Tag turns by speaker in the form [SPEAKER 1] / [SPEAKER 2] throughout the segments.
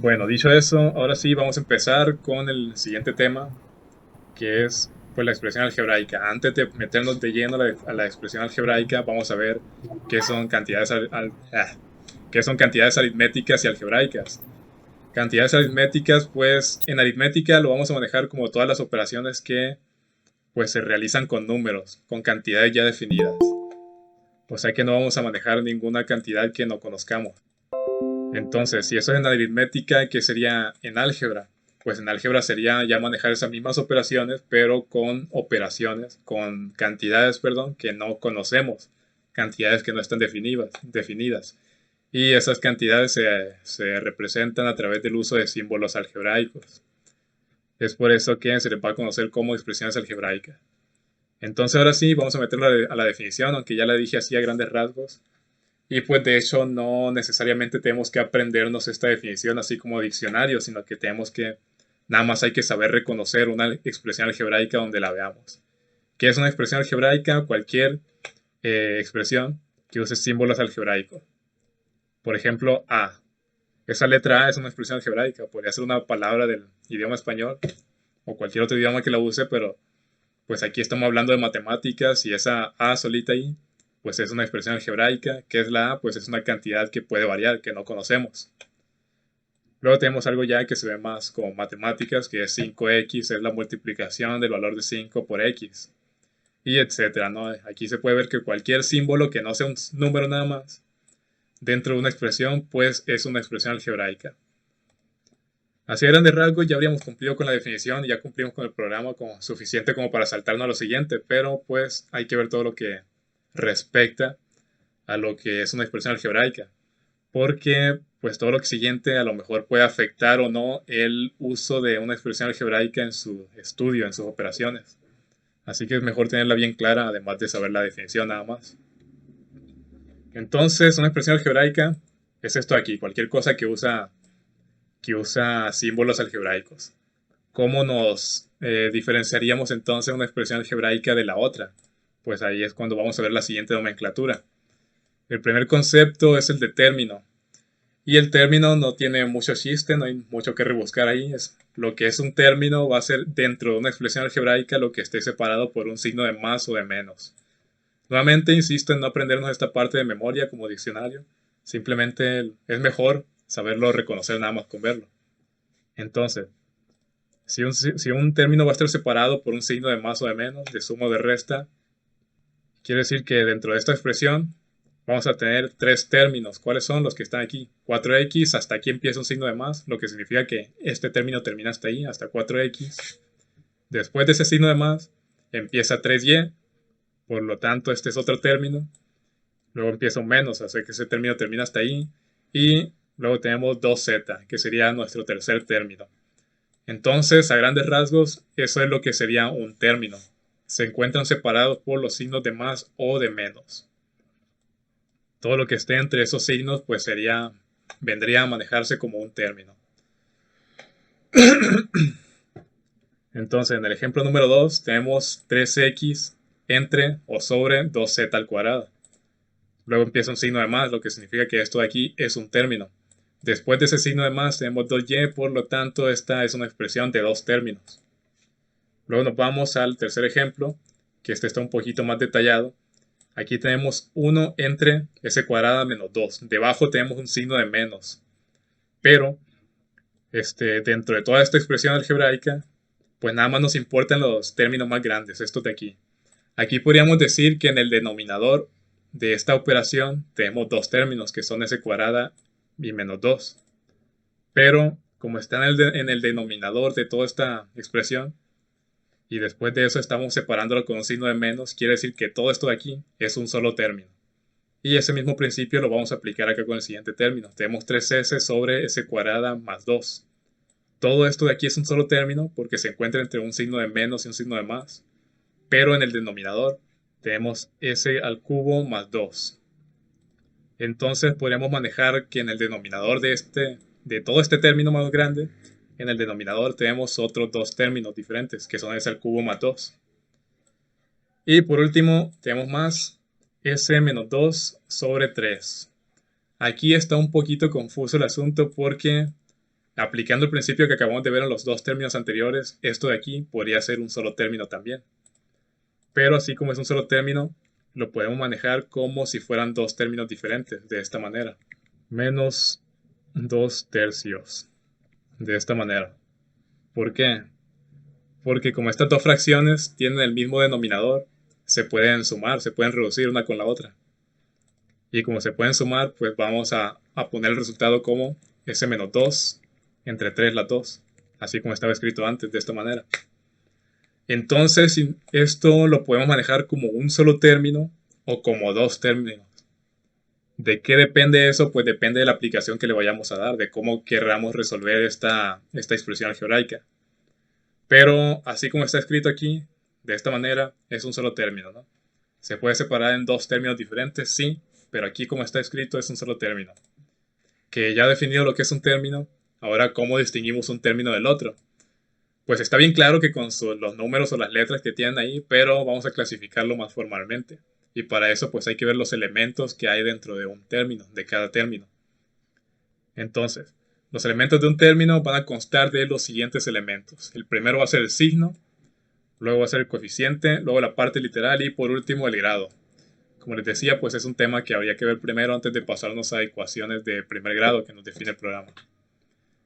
[SPEAKER 1] Bueno, dicho eso, ahora sí vamos a empezar con el siguiente tema, que es pues la expresión algebraica. Antes de meternos de lleno a la expresión algebraica, vamos a ver qué son qué son cantidades aritméticas y algebraicas. Cantidades aritméticas, pues en aritmética lo vamos a manejar como todas las operaciones que pues se realizan con números, con cantidades ya definidas. O sea que no vamos a manejar ninguna cantidad que no conozcamos. Entonces, si eso es en aritmética, ¿qué sería en álgebra? Pues en álgebra sería ya manejar esas mismas operaciones, pero con operaciones, con cantidades, perdón, que no conocemos, cantidades que no están definidas. Y esas cantidades se representan a través del uso de símbolos algebraicos. Es por eso que se les va a conocer como expresiones algebraicas. Entonces ahora sí, vamos a meterlo a la definición, aunque ya la dije así a grandes rasgos. Y pues de hecho no necesariamente tenemos que aprendernos esta definición así como diccionario, sino que tenemos que, nada más hay que saber reconocer una expresión algebraica donde la veamos. ¿Qué es una expresión algebraica? Cualquier expresión que use símbolos algebraicos. Por ejemplo, A. Esa letra A es una expresión algebraica, podría ser una palabra del idioma español o cualquier otro idioma que la use, pero pues aquí estamos hablando de matemáticas y esa A solita ahí, pues es una expresión algebraica. ¿Qué es la A? Pues es una cantidad que puede variar, que no conocemos. Luego tenemos algo ya que se ve más como matemáticas, que es 5x, es la multiplicación del valor de 5 por x, y etcétera, ¿no? Aquí se puede ver que cualquier símbolo que no sea un número nada más, dentro de una expresión, pues es una expresión algebraica. Así a grandes rasgos ya habríamos cumplido con la definición y ya cumplimos con el programa como suficiente como para saltarnos a lo siguiente, pero pues hay que ver todo lo que respecta a lo que es una expresión algebraica, porque pues todo lo siguiente a lo mejor puede afectar o no el uso de una expresión algebraica en su estudio, en sus operaciones. Así que es mejor tenerla bien clara, además de saber la definición nada más. Entonces, una expresión algebraica es esto aquí, cualquier cosa que usa símbolos algebraicos. ¿Cómo nos diferenciaríamos entonces una expresión algebraica de la otra? Pues ahí es cuando vamos a ver la siguiente nomenclatura. El primer concepto es el de término. Y el término no tiene mucho chiste, no hay mucho que rebuscar ahí. Lo que es un término va a ser dentro de una expresión algebraica lo que esté separado por un signo de más o de menos. Nuevamente insisto en no aprendernos esta parte de memoria como diccionario. Simplemente es mejor saberlo reconocer nada más con verlo. Entonces, si un término va a estar separado por un signo de más o de menos, de suma o de resta, quiere decir que dentro de esta expresión vamos a tener tres términos. ¿Cuáles son los que están aquí? 4x, hasta aquí empieza un signo de más, lo que significa que este término termina hasta ahí, hasta 4x. Después de ese signo de más, empieza 3y, por lo tanto este es otro término. Luego empieza un menos, así que ese término termina hasta ahí. Y luego tenemos 2z, que sería nuestro tercer término. Entonces, a grandes rasgos, eso es lo que sería un término. Se encuentran separados por los signos de más o de menos. Todo lo que esté entre esos signos, pues vendría a manejarse como un término. Entonces, en el ejemplo número 2 tenemos 3x entre o sobre 2z al cuadrado. Luego empieza un signo de más, lo que significa que esto de aquí es un término. Después de ese signo de más tenemos 2y, por lo tanto esta es una expresión de dos términos. Luego nos vamos al tercer ejemplo, que este está un poquito más detallado. Aquí tenemos 1 entre s cuadrada menos 2. Debajo tenemos un signo de menos. Pero dentro de toda esta expresión algebraica, pues nada más nos importan los términos más grandes, estos de aquí. Aquí podríamos decir que en el denominador de esta operación tenemos dos términos, que son s cuadrada y menos 2. Pero como está en el denominador de toda esta expresión, y después de eso estamos separándolo con un signo de menos, quiere decir que todo esto de aquí es un solo término. Y ese mismo principio lo vamos a aplicar acá con el siguiente término. Tenemos 3s sobre s cuadrada más 2. Todo esto de aquí es un solo término porque se encuentra entre un signo de menos y un signo de más. Pero en el denominador tenemos s al cubo más 2. Entonces podríamos manejar que en el denominador de todo este término más grande, en el denominador tenemos otros dos términos diferentes, que son s al cubo más 2. Y por último, tenemos más s menos 2 sobre 3. Aquí está un poquito confuso el asunto porque Aplicando el principio que acabamos de ver en los dos términos anteriores, esto de aquí podría ser un solo término también. Pero así como es un solo término, lo podemos manejar como si fueran dos términos diferentes, de esta manera. Menos 2/3. De esta manera. ¿Por qué? Porque como estas dos fracciones tienen el mismo denominador, se pueden sumar, se pueden reducir una con la otra. Y como se pueden sumar, pues vamos a poner el resultado como s menos 2 entre 3 las 2. Así como estaba escrito antes, de esta manera. Entonces, esto lo podemos manejar como un solo término o como dos términos. ¿De qué depende eso? Pues depende de la aplicación que le vayamos a dar, de cómo querramos resolver esta expresión algebraica. Pero así como está escrito aquí, de esta manera, es un solo término, ¿no? ¿Se puede separar en dos términos diferentes? Sí, pero aquí como está escrito es un solo término. Que ya definido lo que es un término, ahora ¿cómo distinguimos un término del otro? Pues está bien claro que con los números o las letras que tienen ahí, pero vamos a clasificarlo más formalmente. Y para eso pues hay que ver los elementos que hay dentro de un término, de cada término. Entonces, los elementos de un término van a constar de los siguientes elementos. El primero va a ser el signo, luego va a ser el coeficiente, luego la parte literal y por último el grado. Como les decía, pues es un tema que habría que ver primero antes de pasarnos a ecuaciones de primer grado que nos define el programa.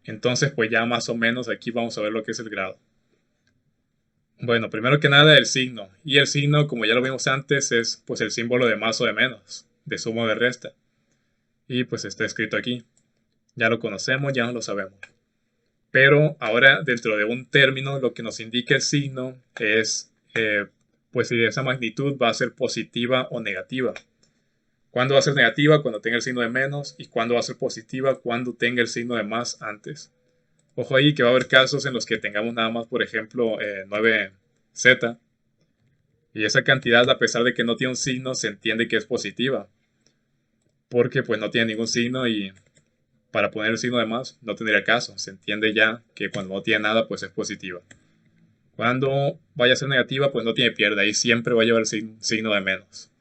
[SPEAKER 1] Entonces, pues ya más o menos aquí vamos a ver lo que es el grado. Bueno, primero que nada el signo. Y el signo, como ya lo vimos antes, es pues el símbolo de más o de menos, de suma o de resta. Y pues está escrito aquí. Ya lo conocemos, ya no lo sabemos. Pero ahora dentro de un término lo que nos indica el signo es pues si esa magnitud va a ser positiva o negativa. ¿Cuándo va a ser negativa? Cuando tenga el signo de menos. ¿Y cuándo va a ser positiva? Cuando tenga el signo de más antes. Ojo ahí que va a haber casos en los que tengamos nada más, por ejemplo, 9z. Y esa cantidad, a pesar de que no tiene un signo, se entiende que es positiva. Porque pues no tiene ningún signo y para poner el signo de más no tendría caso. Se entiende ya que cuando no tiene nada, pues es positiva. Cuando vaya a ser negativa, pues no tiene pierde. Ahí siempre va a llevar el signo de menos.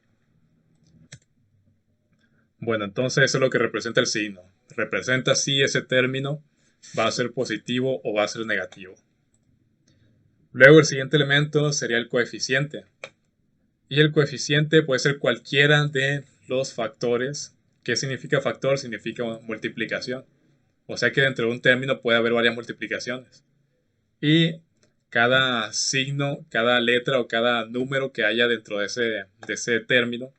[SPEAKER 1] Bueno, entonces eso es lo que representa el signo. Representa si ese término va a ser positivo o va a ser negativo. Luego el siguiente elemento sería el coeficiente. Y el coeficiente puede ser cualquiera de los factores. ¿Qué significa factor? Significa multiplicación. O sea que dentro de un término puede haber varias multiplicaciones. Y cada signo, cada letra o cada número que haya dentro de ese término,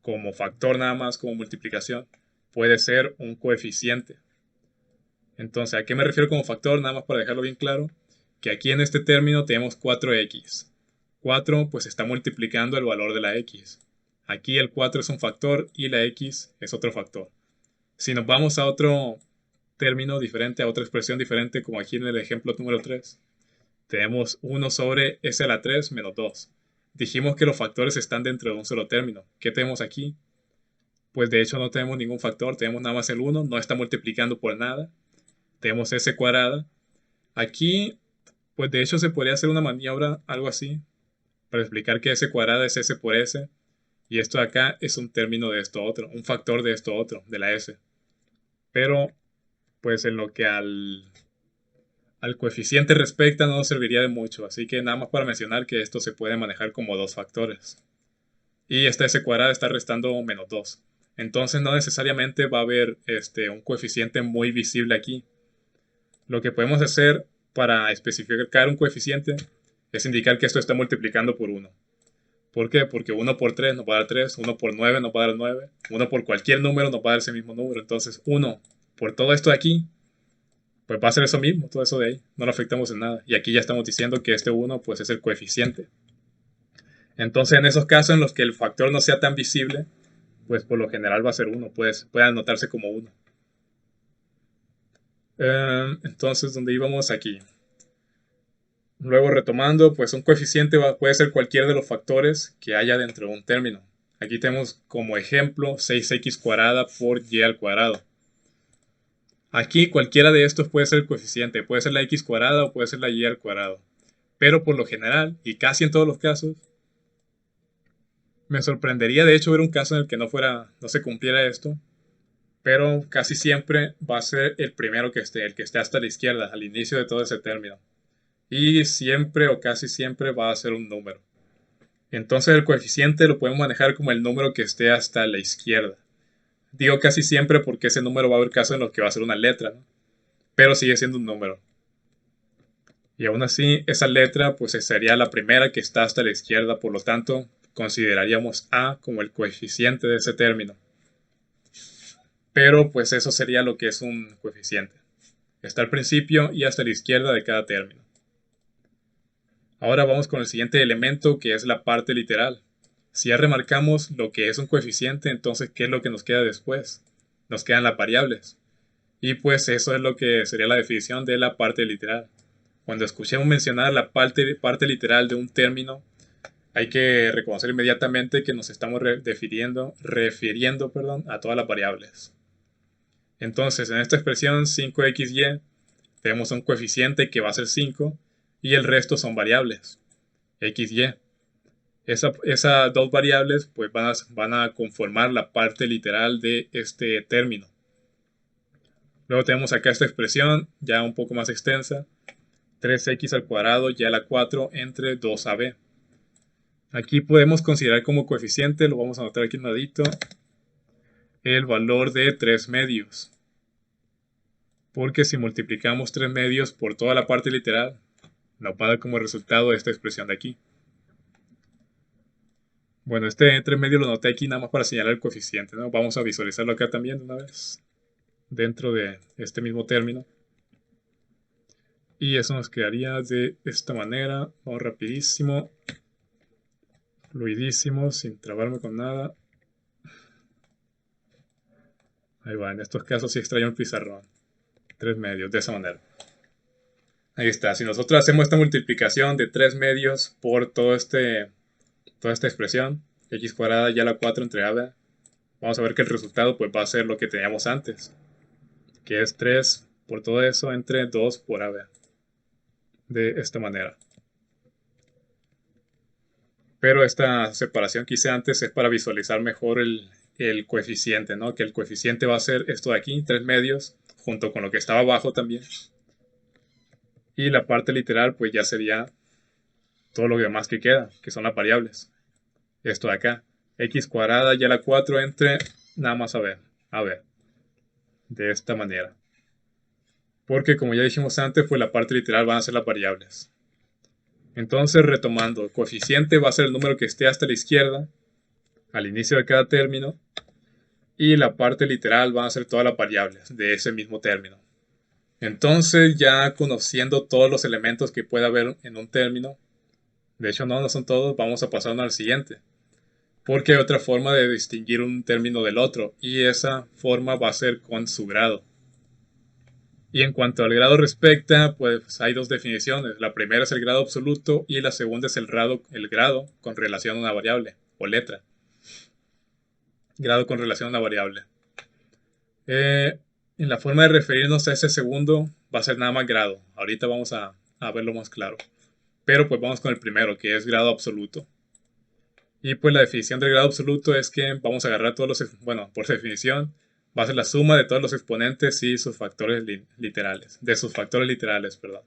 [SPEAKER 1] como factor nada más, como multiplicación, puede ser un coeficiente. Entonces, ¿a qué me refiero como factor? Nada más para dejarlo bien claro, que aquí en este término tenemos 4x. 4 pues está multiplicando el valor de la x. Aquí el 4 es un factor y la x es otro factor. Si nos vamos a otro término diferente, a otra expresión diferente, como aquí en el ejemplo número 3, tenemos 1 sobre s a la 3 menos 2. Dijimos que los factores están dentro de un solo término. ¿Qué tenemos aquí? Pues de hecho no tenemos ningún factor, tenemos nada más el 1, no está multiplicando por nada. Tenemos s cuadrada. Aquí, pues de hecho se podría hacer una maniobra, algo así, para explicar que s cuadrada es s por s. Y esto de acá es un término de esto otro, un factor de esto otro, de la s. Pero, pues en lo que al coeficiente respecta no nos serviría de mucho. Así que nada más para mencionar que esto se puede manejar como dos factores. Y esta s cuadrada está restando menos 2. Entonces no necesariamente va a haber un coeficiente muy visible aquí. Lo que podemos hacer para especificar un coeficiente es indicar que esto está multiplicando por 1. ¿Por qué? Porque 1 por 3 nos va a dar 3, 1 por 9 nos va a dar 9, 1 por cualquier número nos va a dar ese mismo número. Entonces 1 por todo esto de aquí, pues va a ser eso mismo, todo eso de ahí. No lo afectamos en nada. Y aquí ya estamos diciendo que este 1 pues es el coeficiente. Entonces en esos casos en los que el factor no sea tan visible, pues por lo general va a ser 1, pues puede anotarse como 1. Entonces, ¿dónde íbamos aquí? Luego retomando, pues un coeficiente puede ser cualquiera de los factores que haya dentro de un término. Aquí tenemos como ejemplo 6x cuadrada por y al cuadrado. Aquí cualquiera de estos puede ser el coeficiente, puede ser la x cuadrada o puede ser la y al cuadrado. Pero por lo general, y casi en todos los casos, me sorprendería de hecho ver un caso en el que no se cumpliera esto, pero casi siempre va a ser el primero el que esté hasta la izquierda, al inicio de todo ese término. Y siempre o casi siempre va a ser un número. Entonces el coeficiente lo podemos manejar como el número que esté hasta la izquierda. Digo casi siempre porque ese número va a haber casos en los que va a ser una letra, ¿no? Pero sigue siendo un número. Y aún así, esa letra pues sería la primera que está hasta la izquierda, por lo tanto, consideraríamos A como el coeficiente de ese término. Pero pues eso sería lo que es un coeficiente. Está al principio y hasta la izquierda de cada término. Ahora vamos con el siguiente elemento, que es la parte literal. Si ya remarcamos lo que es un coeficiente, entonces ¿qué es lo que nos queda después? Nos quedan las variables. Y pues eso es lo que sería la definición de la parte literal. Cuando escuchemos mencionar la parte literal de un término, hay que reconocer inmediatamente que nos estamos refiriendo a todas las variables. Entonces, en esta expresión 5xy tenemos un coeficiente que va a ser 5 y el resto son variables, xy. Esas dos variables pues van a conformar la parte literal de este término. Luego tenemos acá esta expresión ya un poco más extensa, 3x al cuadrado y a la 4 entre 2ab. Aquí podemos considerar como coeficiente, lo vamos a anotar aquí en un ladito, el valor de 3 medios. Porque si multiplicamos 3 medios por toda la parte literal, nos va a dar como resultado esta expresión de aquí. Bueno, este 3 medios lo anoté aquí nada más para señalar el coeficiente, ¿no? Vamos a visualizarlo acá también de una vez, dentro de este mismo término. Y eso nos quedaría de esta manera. Vamos rapidísimo, fluidísimo, sin trabarme con nada. Ahí va, en estos casos sí extraño el pizarrón. 3 medios, de esa manera. Ahí está, si nosotros hacemos esta multiplicación de 3 medios por toda esta expresión, x cuadrada y a la 4 entre a, vamos a ver que el resultado pues va a ser lo que teníamos antes, que es 3 por todo eso entre 2 por a, de esta manera. Pero esta separación que hice antes es para visualizar mejor el coeficiente, ¿no? Que el coeficiente va a ser esto de aquí, 3 medios, junto con lo que estaba abajo también. Y la parte literal pues ya sería todo lo demás que queda, que son las variables. Esto de acá, x cuadrada y a la 4 entre nada más a ver, de esta manera. Porque como ya dijimos antes, pues la parte literal van a ser las variables. Entonces, retomando, el coeficiente va a ser el número que esté hasta la izquierda, al inicio de cada término, y la parte literal van a ser todas las variables de ese mismo término. Entonces, ya conociendo todos los elementos que puede haber en un término, de hecho no son todos, vamos a pasarnos al siguiente. Porque hay otra forma de distinguir un término del otro, y esa forma va a ser con su grado. Y en cuanto al grado respecta, pues hay dos definiciones. La primera es el grado absoluto y la segunda es el grado con relación a una variable o letra. Grado con relación a una variable. En la forma de referirnos a ese segundo va a ser nada más grado. Ahorita vamos a verlo más claro. Pero pues vamos con el primero, que es grado absoluto. Y pues la definición del grado absoluto es que vamos a agarrar todos los, bueno, por definición, va a ser la suma de todos los exponentes y sus factores literales, de sus factores literales, perdón.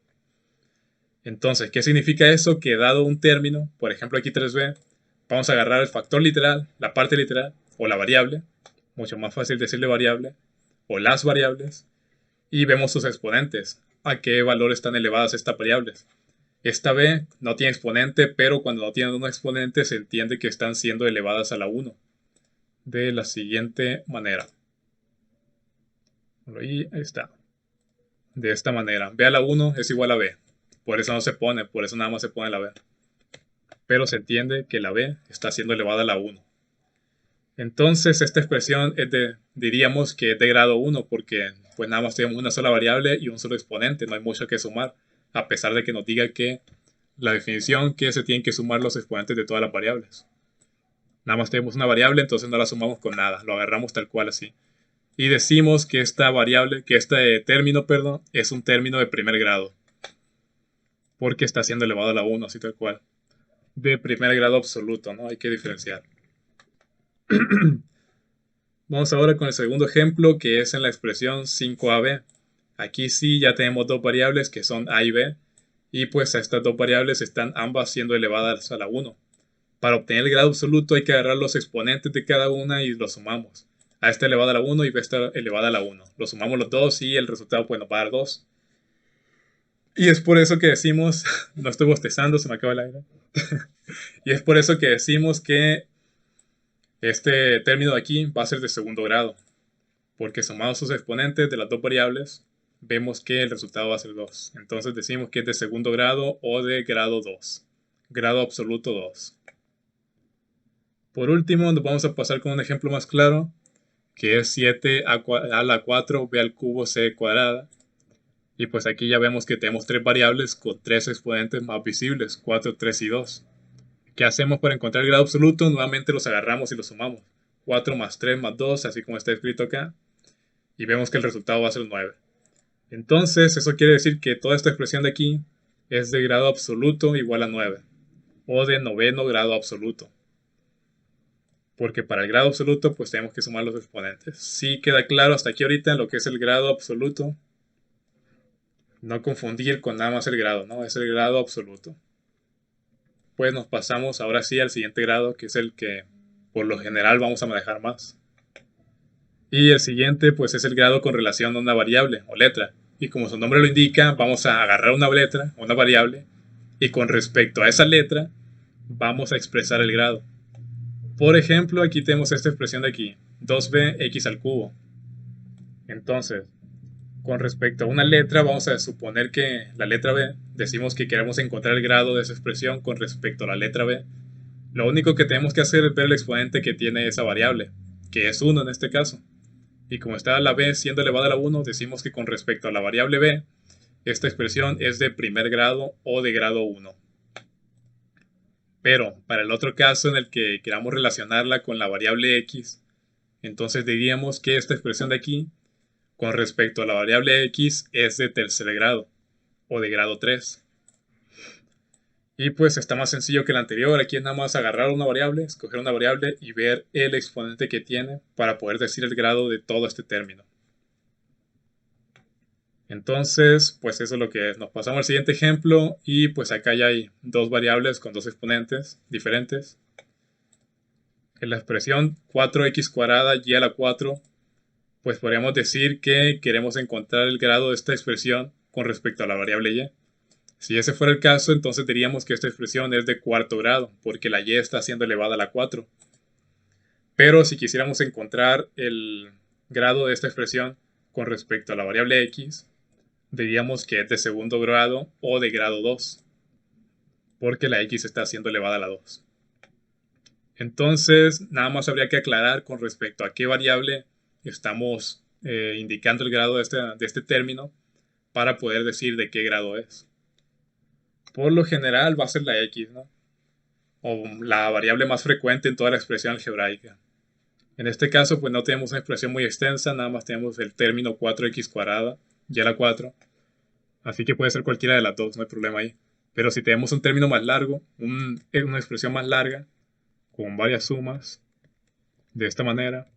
[SPEAKER 1] Entonces, ¿qué significa eso? Que dado un término, por ejemplo aquí 3b, vamos a agarrar el factor literal, la parte literal, o la variable, mucho más fácil decirle variable, o las variables, y vemos sus exponentes, a qué valor están elevadas estas variables. Esta b no tiene exponente, pero cuando no tienen un exponente se entiende que están siendo elevadas a la 1. De la siguiente manera. Ahí está. De esta manera. B a la 1 es igual a B. Por eso no se pone, por eso nada más se pone la B. Pero se entiende que la B está siendo elevada a la 1. Entonces esta expresión diríamos que es de grado 1 porque pues nada más tenemos una sola variable y un solo exponente. No hay mucho que sumar. A pesar de que nos diga que la definición que se tienen que sumar los exponentes de todas las variables. Nada más tenemos una variable, entonces no la sumamos con nada. Lo agarramos tal cual así. Y decimos que esta variable, que este término, perdón, es un término de primer grado. Porque está siendo elevado a la 1, así tal cual. De primer grado absoluto, ¿no? Hay que diferenciar. Vamos ahora con el segundo ejemplo, que es en la expresión 5ab. Aquí sí ya tenemos dos variables que son a y b, y pues a estas dos variables están ambas siendo elevadas a la 1. Para obtener el grado absoluto hay que agarrar los exponentes de cada una y los sumamos. A esta elevada a la 1 y b esta elevada a la 1. Los sumamos los dos y el resultado pues nos va a dar 2. Y es por eso que decimos, no estoy bostezando, se me acaba el aire. Y es por eso que decimos que este término de aquí va a ser de segundo grado. Porque sumados sus exponentes de las dos variables, vemos que el resultado va a ser 2. Entonces decimos que es de segundo grado o de grado 2. Grado absoluto 2. Por último, nos vamos a pasar con un ejemplo más claro, que es 7a a la 4 b al cubo c cuadrada. Y pues aquí ya vemos que tenemos tres variables con tres exponentes más visibles, 4, 3 y 2. ¿Qué hacemos para encontrar el grado absoluto? Nuevamente los agarramos y los sumamos. 4 más 3 más 2, así como está escrito acá. Y vemos que el resultado va a ser 9. Entonces, eso quiere decir que toda esta expresión de aquí es de grado absoluto igual a 9. O de noveno grado absoluto. Porque para el grado absoluto, pues tenemos que sumar los exponentes. Sí queda claro hasta aquí ahorita lo que es el grado absoluto. No confundir con nada más el grado, ¿no? Es el grado absoluto. Pues nos pasamos ahora sí al siguiente grado, que es el que por lo general vamos a manejar más. Y el siguiente, pues es el grado con relación a una variable o letra. Y como su nombre lo indica, vamos a agarrar una letra, una variable, y con respecto a esa letra, vamos a expresar el grado. Por ejemplo, aquí tenemos esta expresión de aquí, 2bx al cubo. Entonces, con respecto a una letra, vamos a suponer que la letra b, decimos que queremos encontrar el grado de esa expresión con respecto a la letra b. Lo único que tenemos que hacer es ver el exponente que tiene esa variable, que es 1 en este caso. Y como está la b siendo elevada a la 1, decimos que con respecto a la variable b, esta expresión es de primer grado o de grado 1. Pero para el otro caso en el que queramos relacionarla con la variable x, entonces diríamos que esta expresión de aquí, con respecto a la variable x, es de tercer grado o de grado 3. Y pues está más sencillo que el anterior. Aquí es nada más agarrar una variable, escoger una variable y ver el exponente que tiene para poder decir el grado de todo este término. Entonces, pues eso es lo que es. Nos pasamos al siguiente ejemplo y pues acá ya hay dos variables con dos exponentes diferentes. En la expresión 4x cuadrada y a la 4, pues podríamos decir que queremos encontrar el grado de esta expresión con respecto a la variable y. Si ese fuera el caso, entonces diríamos que esta expresión es de cuarto grado, porque la y está siendo elevada a la 4. Pero si quisiéramos encontrar el grado de esta expresión con respecto a la variable x, diríamos que es de segundo grado o de grado 2, porque la x está siendo elevada a la 2. Entonces, nada más habría que aclarar con respecto a qué variable estamos indicando el grado de este término para poder decir de qué grado es. Por lo general va a ser la x, ¿no? O la variable más frecuente en toda la expresión algebraica. En este caso, pues no tenemos una expresión muy extensa, nada más tenemos el término 4x cuadrada y a la 4. Así que puede ser cualquiera de las dos, no hay problema ahí. Pero si tenemos un término más largo, una expresión más larga, con varias sumas, de esta manera,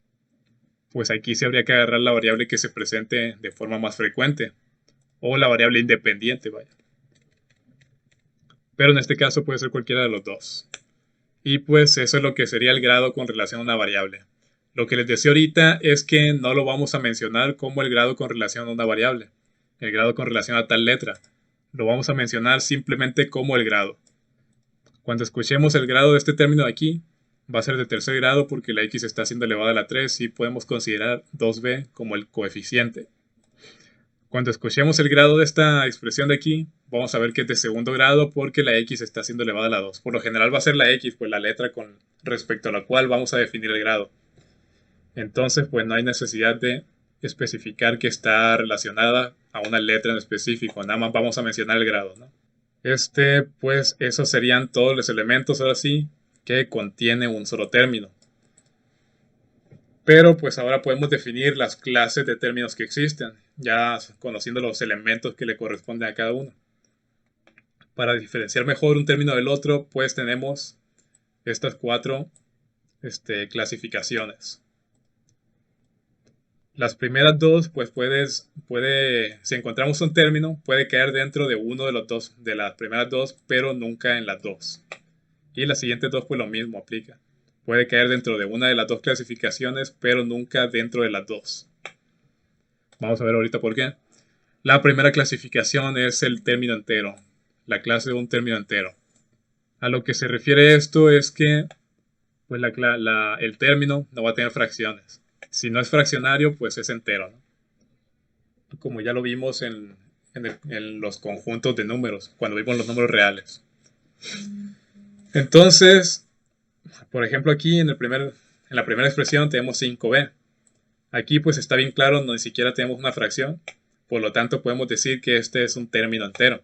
[SPEAKER 1] pues aquí se habría que agarrar la variable que se presente de forma más frecuente, o la variable independiente, vaya. Pero en este caso puede ser cualquiera de los dos. Y pues eso es lo que sería el grado con relación a una variable. Lo que les decía ahorita es que no lo vamos a mencionar como el grado con relación a una variable, el grado con relación a tal letra. Lo vamos a mencionar simplemente como el grado. Cuando escuchemos el grado de este término de aquí, va a ser de tercer grado porque la x está siendo elevada a la 3 y podemos considerar 2b como el coeficiente. Cuando escuchemos el grado de esta expresión de aquí, vamos a ver que es de segundo grado porque la x está siendo elevada a la 2. Por lo general va a ser la x, pues la letra con respecto a la cual vamos a definir el grado. Entonces, pues no hay necesidad de especificar que está relacionada a una letra en específico, nada más vamos a mencionar el grado, ¿no? Pues esos serían todos los elementos, ahora sí, que contiene un solo término. Pero pues ahora podemos definir las clases de términos que existen, ya conociendo los elementos que le corresponden a cada uno. Para diferenciar mejor un término del otro, pues tenemos estas cuatro clasificaciones. Las primeras dos, pues si encontramos un término, puede caer dentro de uno de los dos, de las primeras dos, pero nunca en las dos. Y las siguientes dos, pues lo mismo aplica. Puede caer dentro de una de las dos clasificaciones, pero nunca dentro de las dos. Vamos a ver ahorita por qué. La primera clasificación es el término entero, la clase de un término entero. A lo que se refiere esto es que pues el término no va a tener fracciones. Si no es fraccionario, pues es entero, ¿no? Como ya lo vimos en los conjuntos de números, cuando vimos los números reales. Entonces, por ejemplo, aquí en la primera expresión tenemos 5b. Aquí pues está bien claro, no ni siquiera tenemos una fracción, por lo tanto podemos decir que este es un término entero.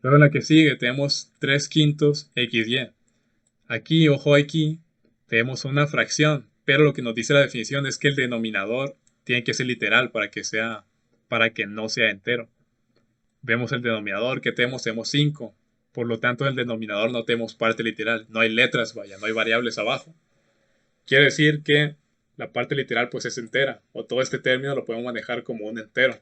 [SPEAKER 1] Luego en la que sigue tenemos 3 quintos xy. Aquí, ojo aquí, tenemos una fracción, pero lo que nos dice la definición es que el denominador tiene que ser literal para que no sea entero. Vemos el denominador que tenemos 5. Por lo tanto, en el denominador no tenemos parte literal, no hay letras, vaya, no hay variables abajo. Quiere decir que la parte literal pues es entera, o todo este término lo podemos manejar como un entero.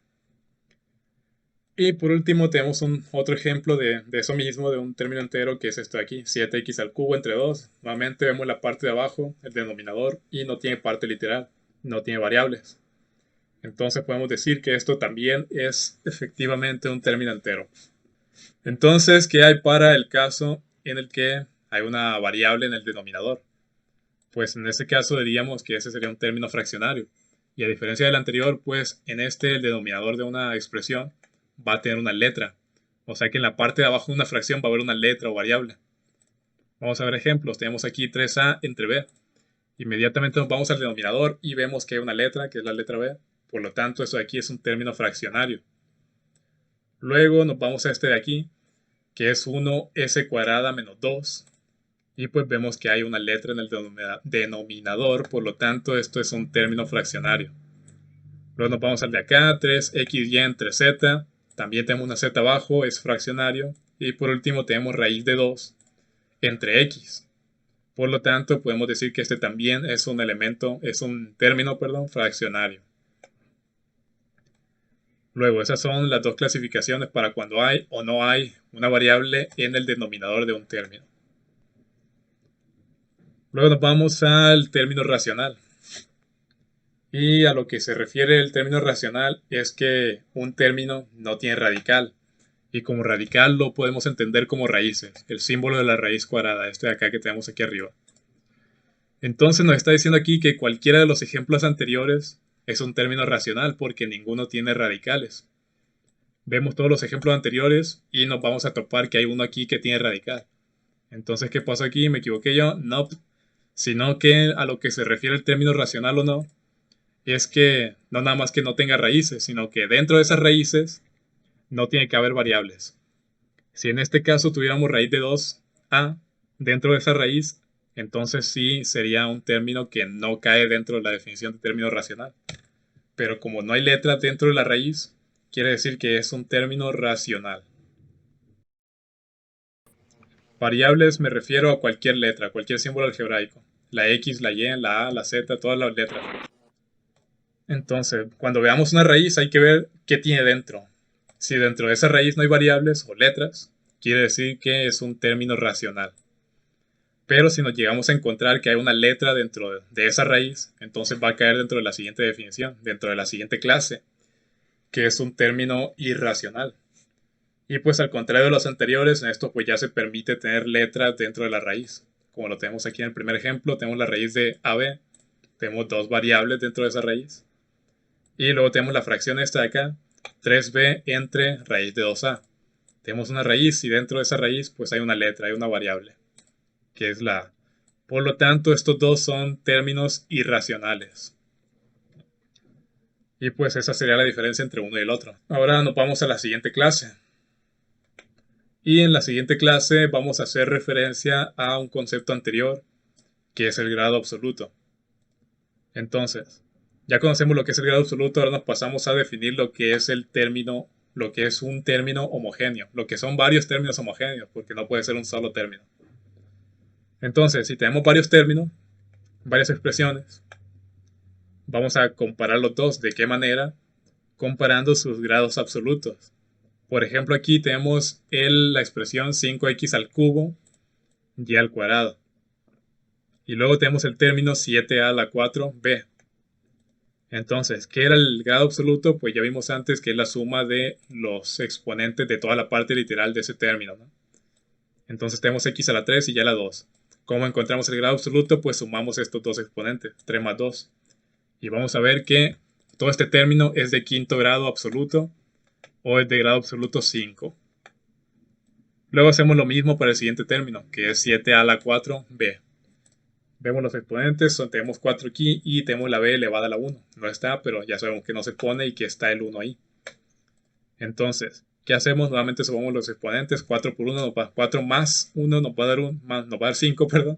[SPEAKER 1] Y por último tenemos otro ejemplo de eso mismo, de un término entero, que es esto de aquí, 7x al cubo entre 2. Nuevamente vemos la parte de abajo, el denominador, y no tiene parte literal, no tiene variables. Entonces podemos decir que esto también es efectivamente un término entero. Entonces, ¿qué hay para el caso en el que hay una variable en el denominador? Pues en este caso diríamos que ese sería un término fraccionario. Y a diferencia del anterior, pues en este el denominador de una expresión va a tener una letra. O sea que en la parte de abajo de una fracción va a haber una letra o variable. Vamos a ver ejemplos. Tenemos aquí 3a entre b. Inmediatamente nos vamos al denominador y vemos que hay una letra, que es la letra b. Por lo tanto, esto de aquí es un término fraccionario. Luego nos vamos a este de aquí, que es 1s cuadrada menos 2. Y pues vemos que hay una letra en el denominador, por lo tanto esto es un término fraccionario. Luego nos vamos al de acá, 3xy entre z, también tenemos una z abajo, es fraccionario. Y por último tenemos raíz de 2 entre x. Por lo tanto podemos decir que este también es un término, fraccionario. Luego esas son las dos clasificaciones para cuando hay o no hay una variable en el denominador de un término. Luego nos vamos al término racional. Y a lo que se refiere el término racional es que un término no tiene radical. Y como radical lo podemos entender como raíces, el símbolo de la raíz cuadrada, este de acá que tenemos aquí arriba. Entonces nos está diciendo aquí que cualquiera de los ejemplos anteriores es un término racional porque ninguno tiene radicales. Vemos todos los ejemplos anteriores y nos vamos a topar que hay uno aquí que tiene radical. Entonces, ¿qué pasó aquí? ¿Me equivoqué yo? No, sino que a lo que se refiere el término racional o no, es que no nada más que no tenga raíces, sino que dentro de esas raíces no tiene que haber variables. Si en este caso tuviéramos raíz de 2a dentro de esa raíz, entonces sí sería un término que no cae dentro de la definición de término racional. Pero como no hay letras dentro de la raíz, quiere decir que es un término racional. Variables me refiero a cualquier letra, cualquier símbolo algebraico. La X, la Y, la A, la Z, todas las letras. Entonces, cuando veamos una raíz hay que ver qué tiene dentro. Si dentro de esa raíz no hay variables o letras, quiere decir que es un término racional. Pero si nos llegamos a encontrar que hay una letra dentro de esa raíz, entonces va a caer dentro de la siguiente definición, dentro de la siguiente clase, que es un término irracional. Y pues al contrario de los anteriores, en esto pues ya se permite tener letras dentro de la raíz. Como lo tenemos aquí en el primer ejemplo, tenemos la raíz de AB, tenemos dos variables dentro de esa raíz. Y luego tenemos la fracción esta de acá, 3b entre raíz de 2a. Tenemos una raíz y dentro de esa raíz pues hay una letra, hay una variable, que es la A. Por lo tanto, estos dos son términos irracionales. Y pues esa sería la diferencia entre uno y el otro. Ahora nos vamos a la siguiente clase. Y en la siguiente clase vamos a hacer referencia a un concepto anterior, que es el grado absoluto. Entonces, ya conocemos lo que es el grado absoluto, ahora nos pasamos a definir lo que es un término homogéneo, lo que son varios términos homogéneos, porque no puede ser un solo término. Entonces, si tenemos varios términos, varias expresiones, vamos a comparar los dos. ¿De qué manera? Comparando sus grados absolutos. Por ejemplo, aquí tenemos la expresión 5x al cubo y al cuadrado. Y luego tenemos el término 7a a la 4b. Entonces, ¿qué era el grado absoluto? Pues ya vimos antes que es la suma de los exponentes de toda la parte literal de ese término, ¿no? Entonces tenemos x a la 3 y ya a la 2. ¿Cómo encontramos el grado absoluto? Pues sumamos estos dos exponentes, 3 más 2. Y vamos a ver que todo este término es de quinto grado absoluto o es de grado absoluto 5. Luego hacemos lo mismo para el siguiente término, que es 7a a la 4b. Vemos los exponentes, tenemos 4 aquí y tenemos la b elevada a la 1. No está, pero ya sabemos que no se pone y que está el 1 ahí. Entonces, ¿qué hacemos? Nuevamente sumamos los exponentes. 4 por 1 4 más 1 nos va a dar, nos va a dar 5, perdón.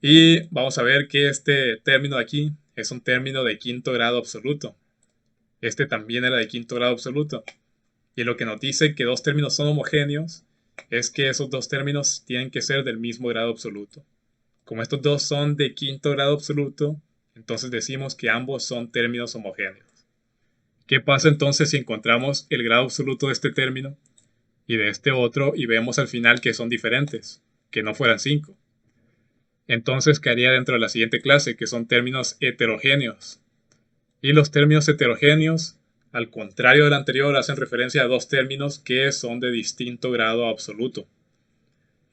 [SPEAKER 1] Y vamos a ver que este término de aquí es un término de quinto grado absoluto. Este también era de quinto grado absoluto. Y lo que nos dice que dos términos son homogéneos es que esos dos términos tienen que ser del mismo grado absoluto. Como estos dos son de quinto grado absoluto, entonces decimos que ambos son términos homogéneos. ¿Qué pasa entonces si encontramos el grado absoluto de este término y de este otro y vemos al final que son diferentes, que no fueran 5? Entonces quedaría dentro de la siguiente clase, que son términos heterogéneos. Y los términos heterogéneos, al contrario del anterior, hacen referencia a dos términos que son de distinto grado absoluto.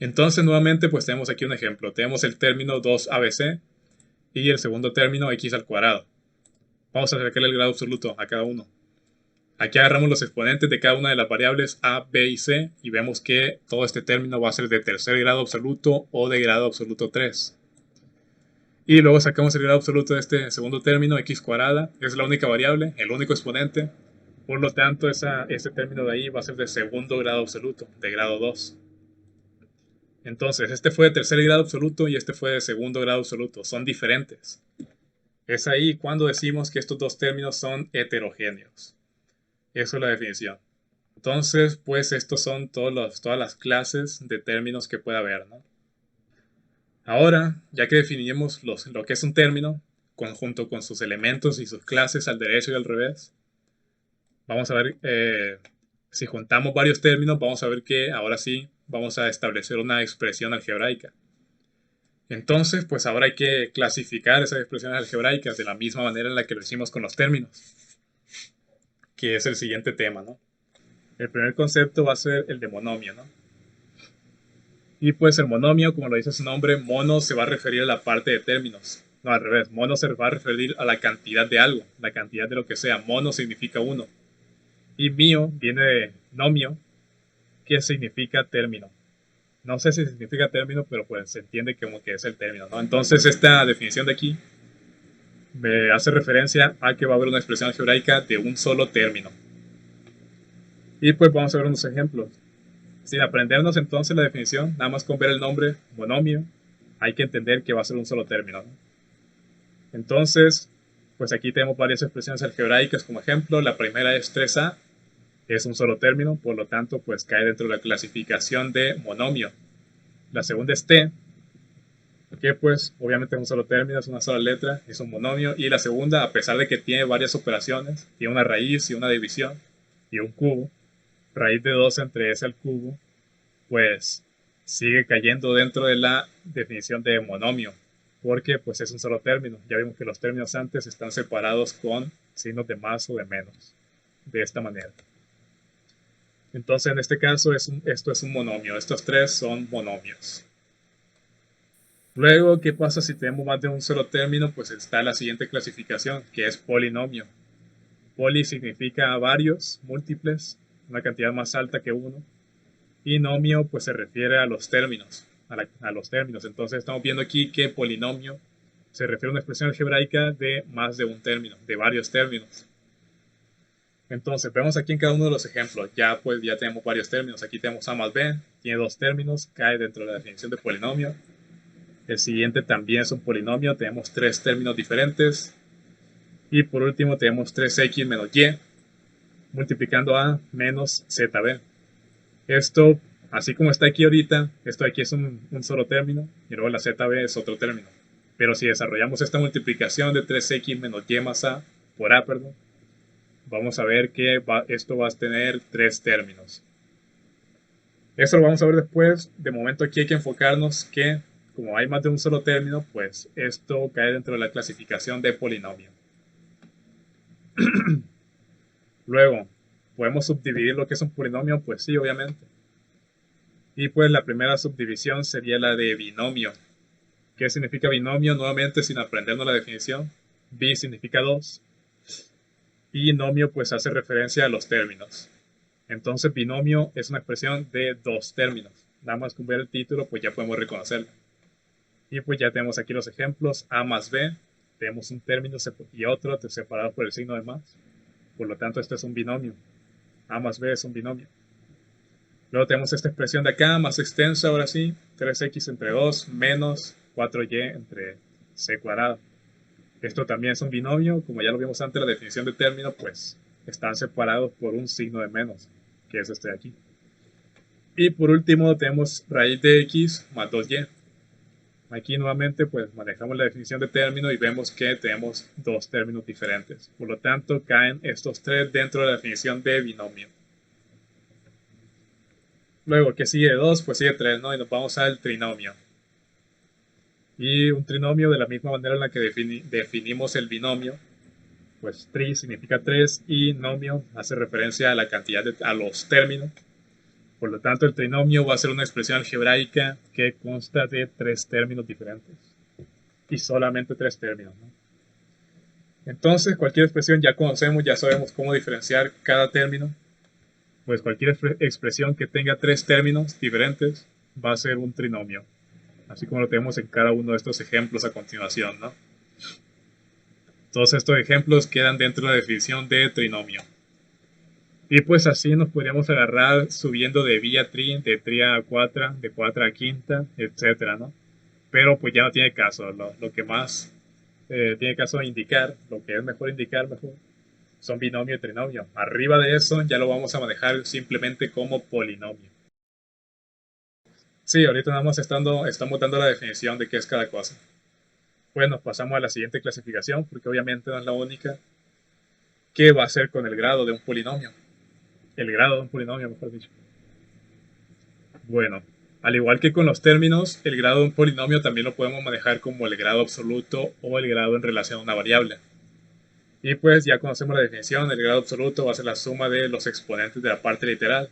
[SPEAKER 1] Entonces, nuevamente, pues tenemos aquí un ejemplo. Tenemos el término 2abc y el segundo término x al cuadrado. Vamos a sacarle el grado absoluto a cada uno. Aquí agarramos los exponentes de cada una de las variables a, b y c y vemos que todo este término va a ser de tercer grado absoluto o de grado absoluto 3. Y luego sacamos el grado absoluto de este segundo término, x cuadrada, es la única variable, el único exponente. Por lo tanto, este término de ahí va a ser de segundo grado absoluto, de grado 2. Entonces, este fue de tercer grado absoluto y este fue de segundo grado absoluto. Son diferentes. Es ahí cuando decimos que estos dos términos son heterogéneos. Eso es la definición. Entonces, pues estos son todas las clases de términos que puede haber, ¿no? Ahora, ya que definimos lo que es un término, junto con sus elementos y sus clases al derecho y al revés, vamos a ver, si juntamos varios términos, vamos a ver que ahora sí vamos a establecer una expresión algebraica. Entonces, pues ahora hay que clasificar esas expresiones algebraicas de la misma manera en la que lo hicimos con los términos, que es el siguiente tema, ¿no? El primer concepto va a ser el de monomio, ¿no? Y pues el monomio, como lo dice su nombre, mono se va a referir a la parte de términos. No, al revés, mono se va a referir a la cantidad de algo, la cantidad de lo que sea. Mono significa uno. Y mio viene de nomio, que significa término. No sé si significa término, pero pues se entiende como que es el término, ¿no? Entonces esta definición de aquí me hace referencia a que va a haber una expresión algebraica de un solo término. Y pues vamos a ver unos ejemplos. Sin aprendernos entonces la definición, nada más con ver el nombre monomio, hay que entender que va a ser un solo término, ¿no? Entonces, pues aquí tenemos varias expresiones algebraicas como ejemplo. La primera es 3a, es un solo término, por lo tanto, pues cae dentro de la clasificación de monomio. La segunda es t, que pues obviamente es un solo término, es una sola letra, es un monomio. Y la segunda, a pesar de que tiene varias operaciones, tiene una raíz y una división y un cubo, raíz de 2 entre s al cubo, pues sigue cayendo dentro de la definición de monomio, porque pues es un solo término. Ya vimos que los términos antes están separados con signos de más o de menos, de esta manera. Entonces en este caso esto es un monomio, estos tres son monomios. Luego, ¿qué pasa si tenemos más de un solo término? Pues está la siguiente clasificación, que es polinomio. Poli significa varios, múltiples, una cantidad más alta que uno. Y nomio pues se refiere a los términos, a los términos. Entonces estamos viendo aquí que polinomio se refiere a una expresión algebraica de más de un término, de varios términos. Entonces vemos aquí en cada uno de los ejemplos, ya tenemos varios términos. Aquí tenemos a más b, tiene dos términos, cae dentro de la definición de polinomio. El siguiente también es un polinomio, tenemos tres términos diferentes. Y por último tenemos 3x menos y multiplicando a menos zb. Esto, así como está aquí ahorita, esto aquí es un solo término y luego la ZB es otro término. Pero si desarrollamos esta multiplicación de 3x menos y más a por a, perdón, vamos a ver que esto va a tener tres términos. Eso lo vamos a ver después. De momento aquí hay que enfocarnos que como hay más de un solo término, pues esto cae dentro de la clasificación de polinomio. Luego, ¿podemos subdividir lo que es un polinomio? Pues sí, obviamente. Y pues la primera subdivisión sería la de binomio. ¿Qué significa binomio? Nuevamente, sin aprendernos la definición. Bi significa 2. Y nomio pues hace referencia a los términos. Entonces binomio es una expresión de dos términos. Nada más con ver el título pues ya podemos reconocerlo. Y pues ya tenemos aquí los ejemplos. A más B. Tenemos un término y otro separado por el signo de más. Por lo tanto, esto es un binomio. A más B es un binomio. Luego tenemos esta expresión de acá, más extensa, ahora sí. 3x entre 2 menos 4y entre c cuadrado. Esto también es un binomio. Como ya lo vimos antes, la definición de término, pues están separados por un signo de menos, que es este de aquí. Y por último tenemos raíz de x más 2y. Aquí nuevamente pues manejamos la definición de término y vemos que tenemos dos términos diferentes. Por lo tanto, caen estos tres dentro de la definición de binomio. Luego, ¿qué sigue de 2? Pues sigue 3, ¿no? Y nos vamos al trinomio. Y un trinomio, de la misma manera en la que definimos el binomio, pues tri significa 3 y nomio hace referencia a la cantidad a los términos. Por lo tanto, el trinomio va a ser una expresión algebraica que consta de tres términos diferentes. Y solamente tres términos, ¿no? Entonces, cualquier expresión ya conocemos, ya sabemos cómo diferenciar cada término. Pues cualquier expresión que tenga tres términos diferentes va a ser un trinomio. Así como lo tenemos en cada uno de estos ejemplos a continuación, ¿no? Todos estos ejemplos quedan dentro de la definición de trinomio. Y pues así nos podríamos agarrar subiendo de bi a tri, de tri a cuatra, de cuatra a quinta, etcétera, ¿no? Pero pues ya no tiene caso. Lo que más tiene caso indicar, lo que es mejor indicar, son binomio y trinomio. Arriba de eso ya lo vamos a manejar simplemente como polinomio. Sí, ahorita nada más estamos dando la definición de qué es cada cosa. Bueno, pasamos a la siguiente clasificación, porque obviamente no es la única. ¿Qué va a hacer con el grado de un polinomio? El grado de un polinomio, mejor dicho. Bueno, al igual que con los términos, el grado de un polinomio también lo podemos manejar como el grado absoluto o el grado en relación a una variable. Y pues ya conocemos la definición, el grado absoluto va a ser la suma de los exponentes de la parte literal.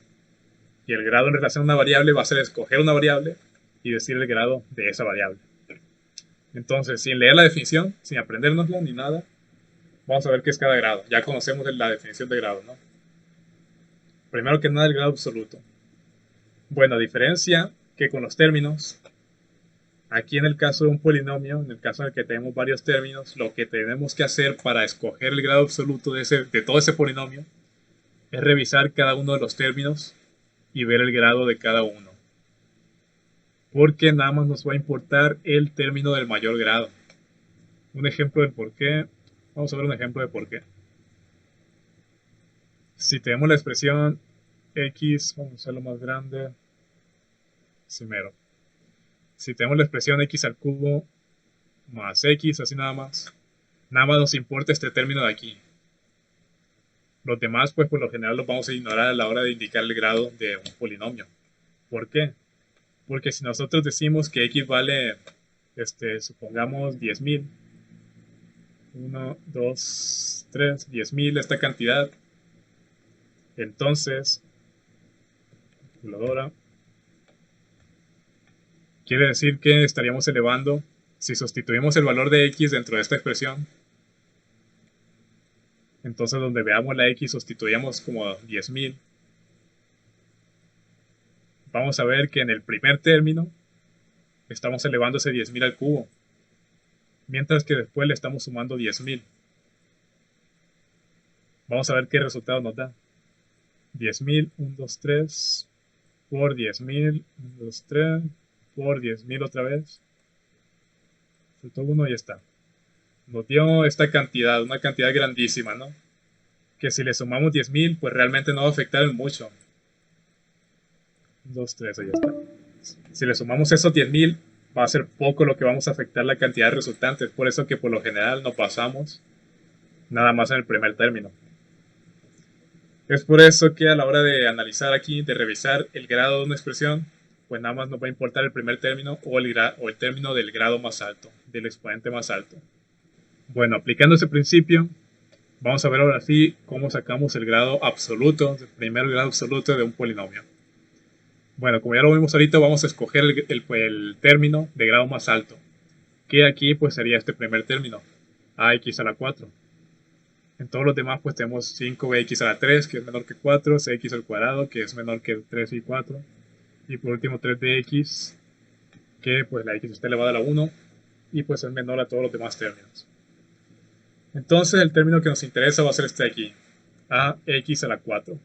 [SPEAKER 1] Y el grado en relación a una variable va a ser escoger una variable y decir el grado de esa variable. Entonces, sin leer la definición, sin aprendérnosla ni nada, vamos a ver qué es cada grado. Ya conocemos la definición de grado, ¿no? Primero que nada, el grado absoluto. Bueno, a diferencia que con los términos, aquí en el caso de un polinomio, en el caso en el que tenemos varios términos, lo que tenemos que hacer para escoger el grado absoluto de todo ese polinomio es revisar cada uno de los términos y ver el grado de cada uno. Porque nada más nos va a importar el término del mayor grado. Un ejemplo del por qué. Vamos a ver un ejemplo de por qué. Si tenemos la expresión x, vamos a hacerlo más grande, primero. Si tenemos la expresión x al cubo más x, así nada más nos importa este término de aquí. Los demás, pues por lo general los vamos a ignorar a la hora de indicar el grado de un polinomio. ¿Por qué? Porque si nosotros decimos que x vale, supongamos 10.000, 1, 2, 3, 10.000, esta cantidad, entonces, calculadora, quiere decir que estaríamos elevando, si sustituimos el valor de x dentro de esta expresión, entonces donde veamos la x sustituyamos como 10.000, vamos a ver que en el primer término estamos elevando ese 10.000 al cubo, mientras que después le estamos sumando 10.000. Vamos a ver qué resultado nos da. 10.000, 1, 2, 3, por 10.000, 1, 2, 3, por 10.000 otra vez. Resultó 1 y ya está. Nos dio esta cantidad, una cantidad grandísima, ¿no? Que si le sumamos 10.000, pues realmente no va a afectar en mucho. 1, 2, 3, ahí está. Si le sumamos esos 10.000, va a ser poco lo que vamos a afectar la cantidad de resultantes. Por eso que por lo general no pasamos nada más en el primer término. Es por eso que a la hora de analizar aquí, de revisar el grado de una expresión, pues nada más nos va a importar el primer término o el término del grado más alto, del exponente más alto. Bueno, aplicando ese principio, vamos a ver ahora sí cómo sacamos el grado absoluto, el primer grado absoluto de un polinomio. Bueno, como ya lo vimos ahorita, vamos a escoger el término de grado más alto, que aquí pues sería este primer término, ax a la 4. En todos los demás pues tenemos 5bx a la 3, que es menor que 4, cx al cuadrado, que es menor que 3 y 4, y por último 3dx, que pues la x está elevada a la 1, y pues es menor a todos los demás términos. Entonces el término que nos interesa va a ser este de aquí, ax a la 4.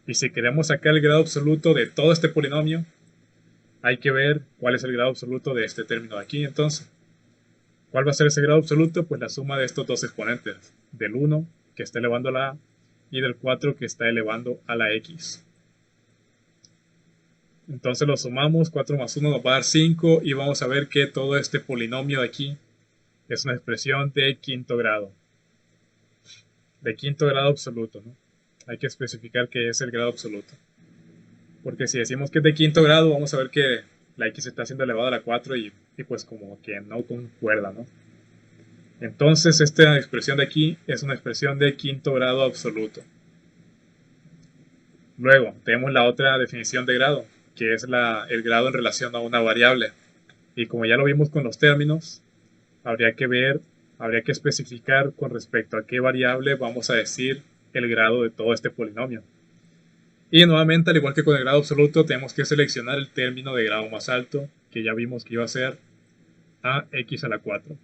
[SPEAKER 1] Y si queremos sacar el grado absoluto de todo este polinomio, hay que ver cuál es el grado absoluto de este término de aquí. Entonces, ¿cuál va a ser ese grado absoluto? Pues la suma de estos dos exponentes, del 1 que está elevando a la a y del 4 que está elevando a la x. Entonces lo sumamos, 4 más 1 nos va a dar 5 y vamos a ver que todo este polinomio de aquí es una expresión de quinto grado. De quinto grado absoluto, ¿no? Hay que especificar qué es el grado absoluto. Porque si decimos que es de quinto grado, vamos a ver que la x está siendo elevada a la 4 y pues como que no concuerda, ¿no? Entonces esta expresión de aquí es una expresión de quinto grado absoluto. Luego tenemos la otra definición de grado, que es el grado en relación a una variable. Y como ya lo vimos con los términos, habría que especificar con respecto a qué variable vamos a decir el grado de todo este polinomio. Y nuevamente, al igual que con el grado absoluto, tenemos que seleccionar el término de grado más alto, que ya vimos que iba a ser ax a la 4.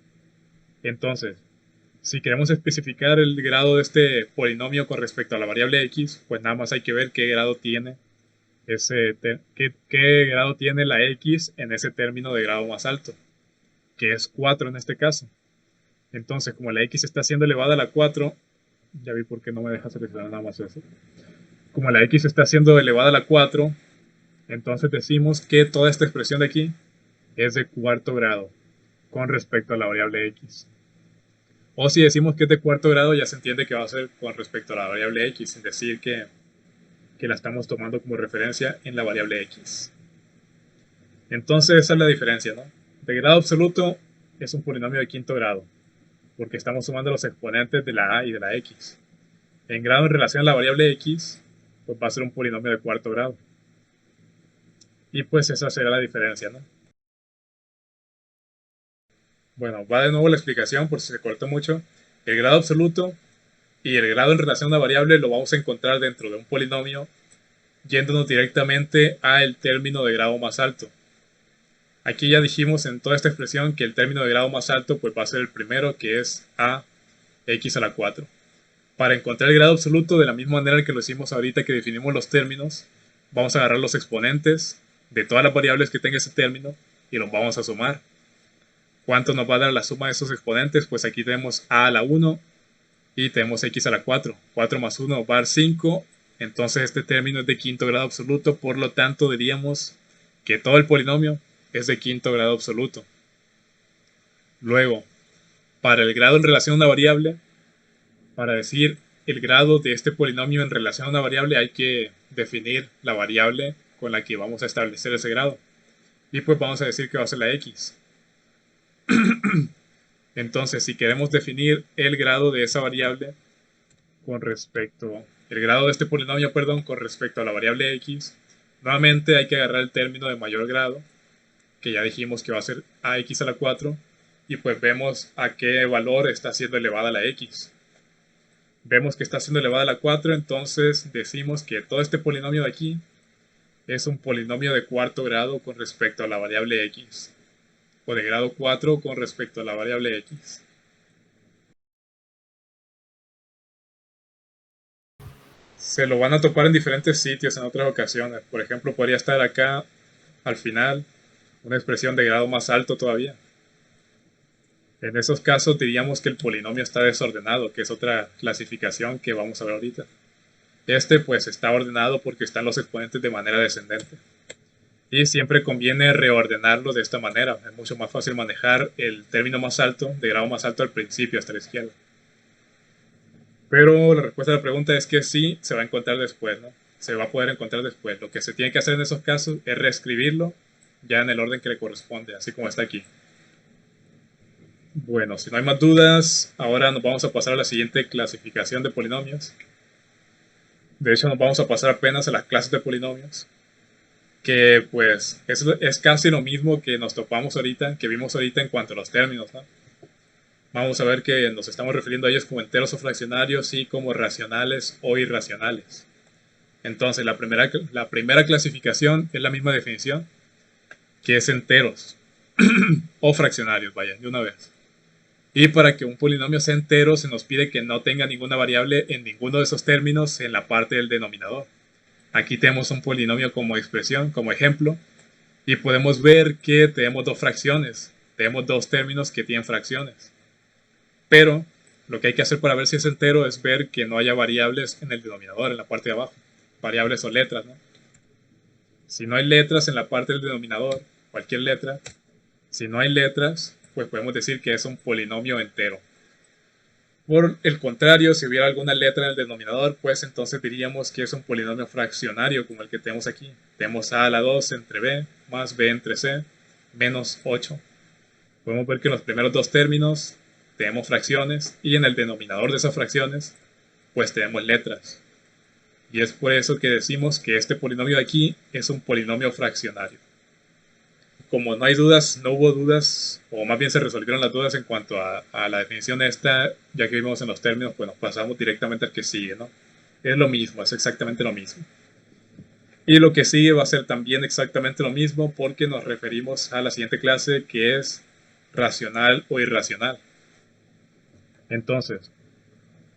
[SPEAKER 1] Entonces, si queremos especificar el grado de este polinomio con respecto a la variable x, pues nada más hay que ver qué grado tiene qué grado tiene la x en ese término de grado más alto, que es 4 en este caso. Entonces, como la x está siendo elevada a la 4, ya vi por qué no me deja seleccionar nada más eso. Como la x está siendo elevada a la 4, entonces decimos que toda esta expresión de aquí es de cuarto grado con respecto a la variable x. O si decimos que es de cuarto grado, ya se entiende que va a ser con respecto a la variable x, sin decir que la estamos tomando como referencia en la variable x. Entonces esa es la diferencia, ¿no? De grado absoluto es un polinomio de quinto grado, porque estamos sumando los exponentes de la a y de la x. En grado en relación a la variable x, pues va a ser un polinomio de cuarto grado. Y pues esa será la diferencia, ¿no? Bueno, va de nuevo la explicación por si se cortó mucho. El grado absoluto y el grado en relación a una variable lo vamos a encontrar dentro de un polinomio yéndonos directamente al término de grado más alto. Aquí ya dijimos en toda esta expresión que el término de grado más alto pues va a ser el primero, que es ax a la 4. Para encontrar el grado absoluto, de la misma manera que lo hicimos ahorita que definimos los términos, vamos a agarrar los exponentes de todas las variables que tenga ese término y los vamos a sumar. ¿Cuánto nos va a dar la suma de esos exponentes? Pues aquí tenemos a la 1 y tenemos x a la 4. 4 más 1 nos va a dar 5. Entonces este término es de quinto grado absoluto, por lo tanto diríamos que todo el polinomio es de quinto grado absoluto. Luego, para el grado en relación a una variable, para decir el grado de este polinomio en relación a una variable, hay que definir la variable con la que vamos a establecer ese grado. Y pues vamos a decir que va a ser la x. Entonces, si queremos definir el grado de esa variable el grado de este polinomio, perdón, con respecto a la variable x, nuevamente hay que agarrar el término de mayor grado, que ya dijimos que va a ser ax a la 4, y pues vemos a qué valor está siendo elevada la x. Vemos que está siendo elevada a la 4, entonces decimos que todo este polinomio de aquí es un polinomio de cuarto grado con respecto a la variable x, o de grado 4 con respecto a la variable x. Se lo van a topar en diferentes sitios en otras ocasiones. Por ejemplo, podría estar acá al final una expresión de grado más alto todavía. En esos casos diríamos que el polinomio está desordenado, que es otra clasificación que vamos a ver ahorita. Este pues está ordenado porque están los exponentes de manera descendente. Y siempre conviene reordenarlo de esta manera. Es mucho más fácil manejar el término más alto, de grado más alto al principio, hasta la izquierda. Pero la respuesta a la pregunta es que sí se va a encontrar después, ¿no? Se va a poder encontrar después. Lo que se tiene que hacer en esos casos es reescribirlo ya en el orden que le corresponde, así como está aquí. Bueno, si no hay más dudas, ahora nos vamos a pasar a la siguiente clasificación de polinomios. De hecho, nos vamos a pasar apenas a las clases de polinomios, que pues es casi lo mismo que nos topamos ahorita, que vimos ahorita en cuanto a los términos, ¿no? Vamos a ver que nos estamos refiriendo a ellos como enteros o fraccionarios y como racionales o irracionales. Entonces, la primera clasificación es la misma definición, que es enteros o fraccionarios, vaya, de una vez. Y para que un polinomio sea entero, se nos pide que no tenga ninguna variable en ninguno de esos términos en la parte del denominador. Aquí tenemos un polinomio como expresión, como ejemplo, y podemos ver que tenemos dos fracciones, tenemos dos términos que tienen fracciones. Pero lo que hay que hacer para ver si es entero es ver que no haya variables en el denominador, en la parte de abajo. Variables o letras, ¿no? Si no hay letras en la parte del denominador, cualquier letra, si no hay letras, pues podemos decir que es un polinomio entero. Por el contrario, si hubiera alguna letra en el denominador, pues entonces diríamos que es un polinomio fraccionario como el que tenemos aquí. Tenemos a la 2 entre b más b entre c menos 8. Podemos ver que en los primeros dos términos tenemos fracciones y en el denominador de esas fracciones pues tenemos letras. Y es por eso que decimos que este polinomio de aquí es un polinomio fraccionario. Como no hay dudas, no hubo dudas, o más bien se resolvieron las dudas en cuanto a la definición esta, ya que vimos en los términos, pues nos pasamos directamente al que sigue, ¿no? Es lo mismo, es exactamente lo mismo. Y lo que sigue va a ser también exactamente lo mismo porque nos referimos a la siguiente clase que es racional o irracional. Entonces,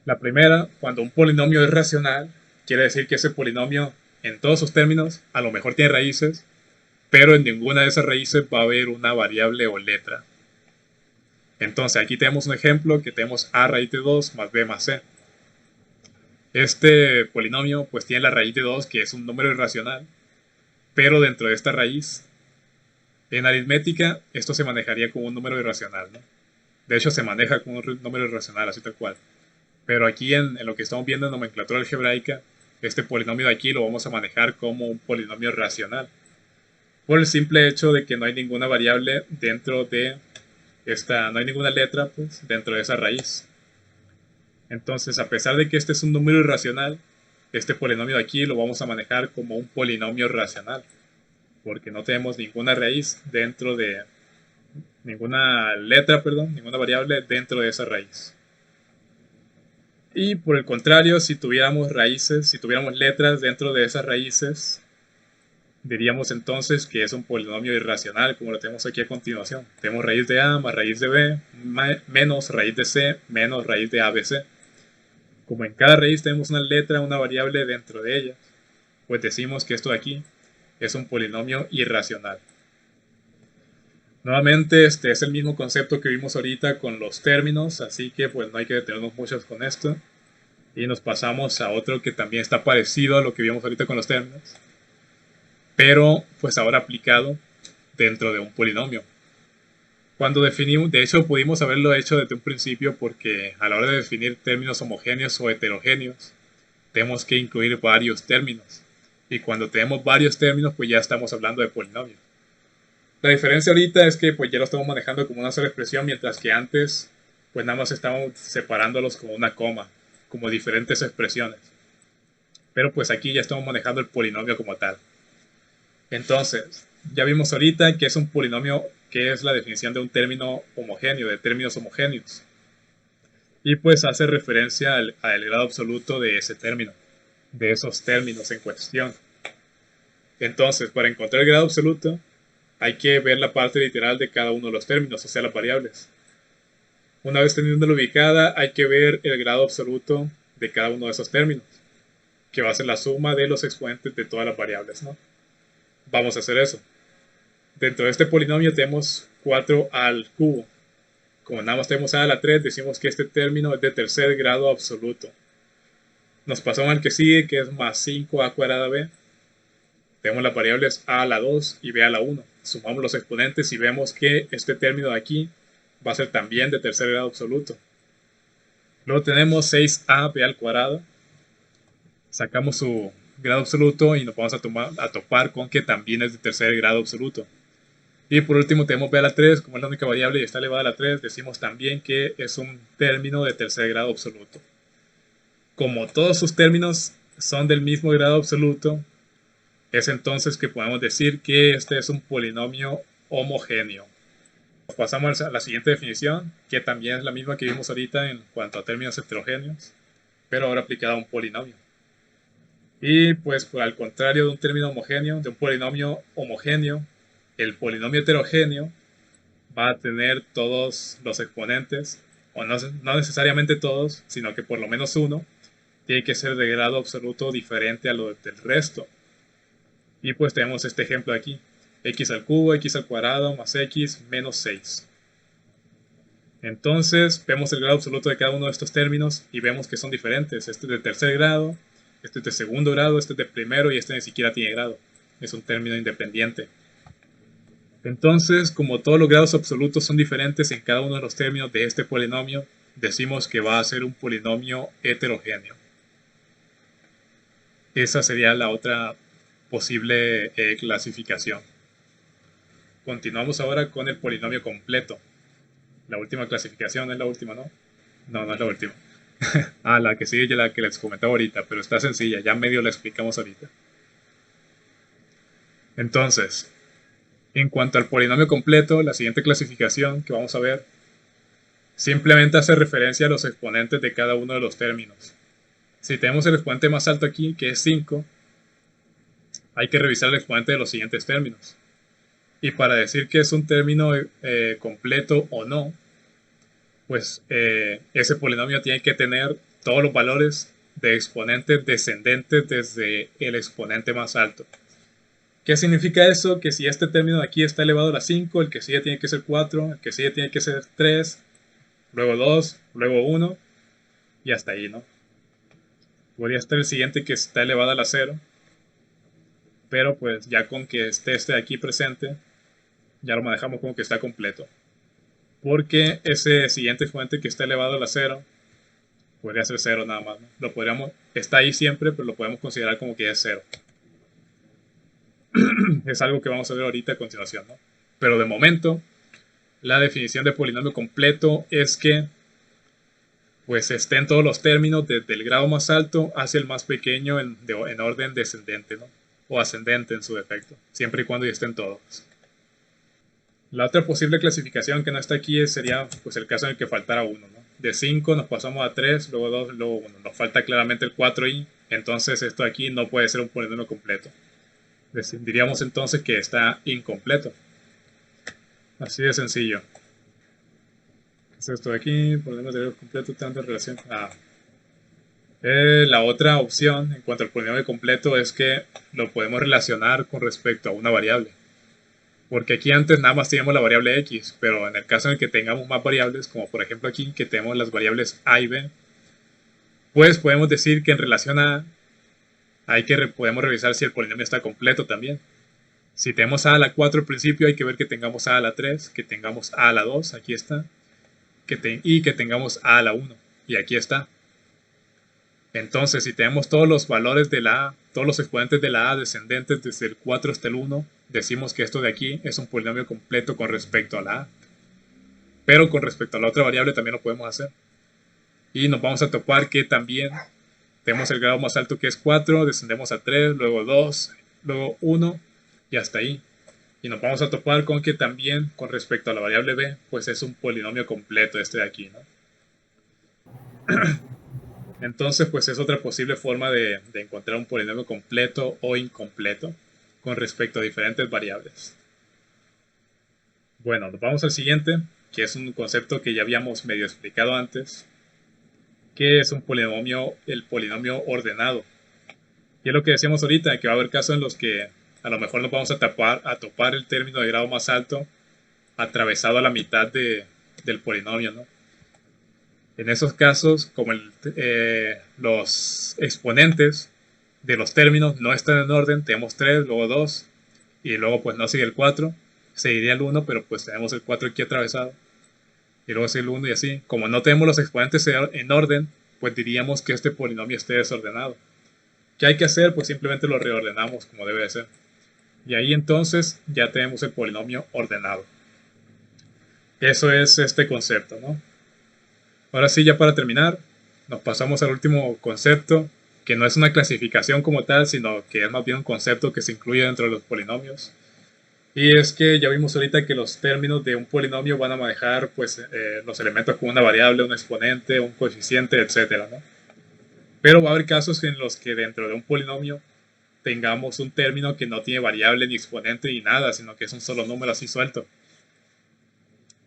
[SPEAKER 1] la primera, cuando un polinomio es racional, quiere decir que ese polinomio, en todos sus términos, a lo mejor tiene raíces, pero en ninguna de esas raíces va a haber una variable o letra. Entonces, aquí tenemos un ejemplo que tenemos a raíz de 2 más b más c. Este polinomio pues tiene la raíz de 2, que es un número irracional, pero dentro de esta raíz, en aritmética, esto se manejaría como un número irracional, ¿no? De hecho, se maneja como un número irracional, así tal cual. Pero aquí en lo que estamos viendo en nomenclatura algebraica, este polinomio de aquí lo vamos a manejar como un polinomio racional. Por el simple hecho de que no hay ninguna variable dentro de esta, no hay ninguna letra pues, dentro de esa raíz. Entonces, a pesar de que este es un número irracional, este polinomio de aquí lo vamos a manejar como un polinomio racional, porque no tenemos ninguna raíz dentro de, ninguna letra, perdón, ninguna variable dentro de esa raíz. Y por el contrario, si tuviéramos raíces, si tuviéramos letras dentro de esas raíces, diríamos entonces que es un polinomio irracional, como lo tenemos aquí a continuación. Tenemos raíz de a más raíz de b menos raíz de c menos raíz de abc. Como en cada raíz tenemos una letra, una variable dentro de ella, pues decimos que esto de aquí es un polinomio irracional. Nuevamente, este es el mismo concepto que vimos ahorita con los términos, así que pues no hay que detenernos mucho con esto. Y nos pasamos a otro que también está parecido a lo que vimos ahorita con los términos, pero pues ahora aplicado dentro de un polinomio. Cuando definimos, de hecho pudimos haberlo hecho desde un principio porque a la hora de definir términos homogéneos o heterogéneos, tenemos que incluir varios términos. Y cuando tenemos varios términos, pues ya estamos hablando de polinomios. La diferencia ahorita es que pues ya lo estamos manejando como una sola expresión, mientras que antes pues nada más estábamos separándolos con una coma, como diferentes expresiones. Pero pues aquí ya estamos manejando el polinomio como tal. Entonces, ya vimos ahorita que es un polinomio, que es la definición de un término homogéneo, de términos homogéneos. Y pues hace referencia al grado absoluto de ese término, de esos términos en cuestión. Entonces, para encontrar el grado absoluto, hay que ver la parte literal de cada uno de los términos, o sea, las variables. Una vez teniéndolo ubicada, hay que ver el grado absoluto de cada uno de esos términos, que va a ser la suma de los exponentes de todas las variables, ¿no? Vamos a hacer eso. Dentro de este polinomio tenemos 4 al cubo. Como nada más tenemos a la 3, decimos que este término es de tercer grado absoluto. Nos pasamos al que sigue, que es más 5a cuadrada b. Tenemos las variables a la 2 y b a la 1. Sumamos los exponentes y vemos que este término de aquí va a ser también de tercer grado absoluto. Luego tenemos 6ab al cuadrado. Sacamos su grado absoluto y nos vamos a topar con que también es de tercer grado absoluto. Y por último tenemos b a la 3, como es la única variable y está elevada a la 3, decimos también que es un término de tercer grado absoluto. Como todos sus términos son del mismo grado absoluto, es entonces que podemos decir que este es un polinomio homogéneo. Pasamos a la siguiente definición, que también es la misma que vimos ahorita en cuanto a términos heterogéneos, pero ahora aplicada a un polinomio. Y pues al contrario de un término homogéneo, de un polinomio homogéneo, el polinomio heterogéneo va a tener todos los exponentes, o no necesariamente todos, sino que por lo menos uno, tiene que ser de grado absoluto diferente a lo del resto. Y pues tenemos este ejemplo aquí, x al cubo, x al cuadrado, más x, menos 6. Entonces vemos el grado absoluto de cada uno de estos términos y vemos que son diferentes. Este es de tercer grado, este es de segundo grado, este es de primero y este ni siquiera tiene grado. Es un término independiente. Entonces, como todos los grados absolutos son diferentes en cada uno de los términos de este polinomio, decimos que va a ser un polinomio heterogéneo. Esa sería la otra posible clasificación. Continuamos ahora con el polinomio completo. La última clasificación es la última, ¿no? No, no es la última. La que sigue ya la que les comentaba ahorita, pero está sencilla, ya medio la explicamos ahorita. Entonces, en cuanto al polinomio completo, la siguiente clasificación que vamos a ver simplemente hace referencia a los exponentes de cada uno de los términos. Si tenemos el exponente más alto aquí, que es 5, hay que revisar el exponente de los siguientes términos. Y para decir que es un término completo o no, pues ese polinomio tiene que tener todos los valores de exponentes descendentes desde el exponente más alto. ¿Qué significa eso? Que si este término de aquí está elevado a la 5, el que sigue tiene que ser 4, el que sigue tiene que ser 3, luego 2, luego 1, y hasta ahí, ¿no? Podría estar el siguiente que está elevado a la 0, pero pues ya con que esté este de aquí presente, ya lo manejamos como que está completo. Porque ese siguiente exponente que está elevado a la 0 podría ser 0 nada más, ¿no? Lo podríamos, está ahí siempre, pero lo podemos considerar como que es 0. Es algo que vamos a ver ahorita a continuación, ¿no? Pero de momento, la definición de polinomio completo es que pues estén todos los términos desde el grado más alto hacia el más pequeño en orden descendente, ¿no? O ascendente en su defecto, siempre y cuando ya estén todos. La otra posible clasificación que no está aquí sería pues el caso en el que faltara 1, ¿no? De 5 nos pasamos a 3, luego 2, luego 1. Nos falta claramente el 4 y entonces esto aquí no puede ser un polinomio completo. Diríamos entonces que está incompleto. Así de sencillo. ¿Qué es esto de aquí? Polinomio de completo, tanta relación. La otra opción en cuanto al polinomio completo es que lo podemos relacionar con respecto a una variable. Porque aquí antes nada más teníamos la variable x, pero en el caso en el que tengamos más variables, como por ejemplo aquí que tenemos las variables a y b, pues podemos decir que en relación a podemos revisar si el polinomio está completo también. Si tenemos a la 4 al principio, hay que ver que tengamos a la 3, que tengamos a la 2, aquí está, y que tengamos a la 1, y aquí está. Entonces, si tenemos todos los valores de la A, todos los exponentes de la A descendentes desde el 4 hasta el 1, decimos que esto de aquí es un polinomio completo con respecto a la A. Pero con respecto a la otra variable también lo podemos hacer. Y nos vamos a topar que también tenemos el grado más alto que es 4, descendemos a 3, luego 2, luego 1 y hasta ahí. Y nos vamos a topar con que también con respecto a la variable b, pues es un polinomio completo este de aquí, ¿no? Entonces, pues es otra posible forma de encontrar un polinomio completo o incompleto con respecto a diferentes variables. Bueno, nos vamos al siguiente, que es un concepto que ya habíamos medio explicado antes, que es un polinomio, el polinomio ordenado. Y es lo que decíamos ahorita, que va a haber casos en los que a lo mejor nos vamos a topar el término de grado más alto atravesado a la mitad del polinomio, ¿no? En esos casos, como los exponentes de los términos no están en orden, tenemos 3, luego 2, y luego pues no sigue el 4, seguiría el 1, pero pues tenemos el 4 aquí atravesado, y luego sigue el 1 y así. Como no tenemos los exponentes en orden, pues diríamos que este polinomio esté desordenado. ¿Qué hay que hacer? Pues simplemente lo reordenamos como debe de ser. Y ahí entonces ya tenemos el polinomio ordenado. Eso es este concepto, ¿no? Ahora sí, ya para terminar, nos pasamos al último concepto, que no es una clasificación como tal, sino que es más bien un concepto que se incluye dentro de los polinomios. Y es que ya vimos ahorita que los términos de un polinomio van a manejar pues, los elementos como una variable, un exponente, un coeficiente, etc., ¿no? Pero va a haber casos en los que dentro de un polinomio tengamos un término que no tiene variable ni exponente ni nada, sino que es un solo número así suelto.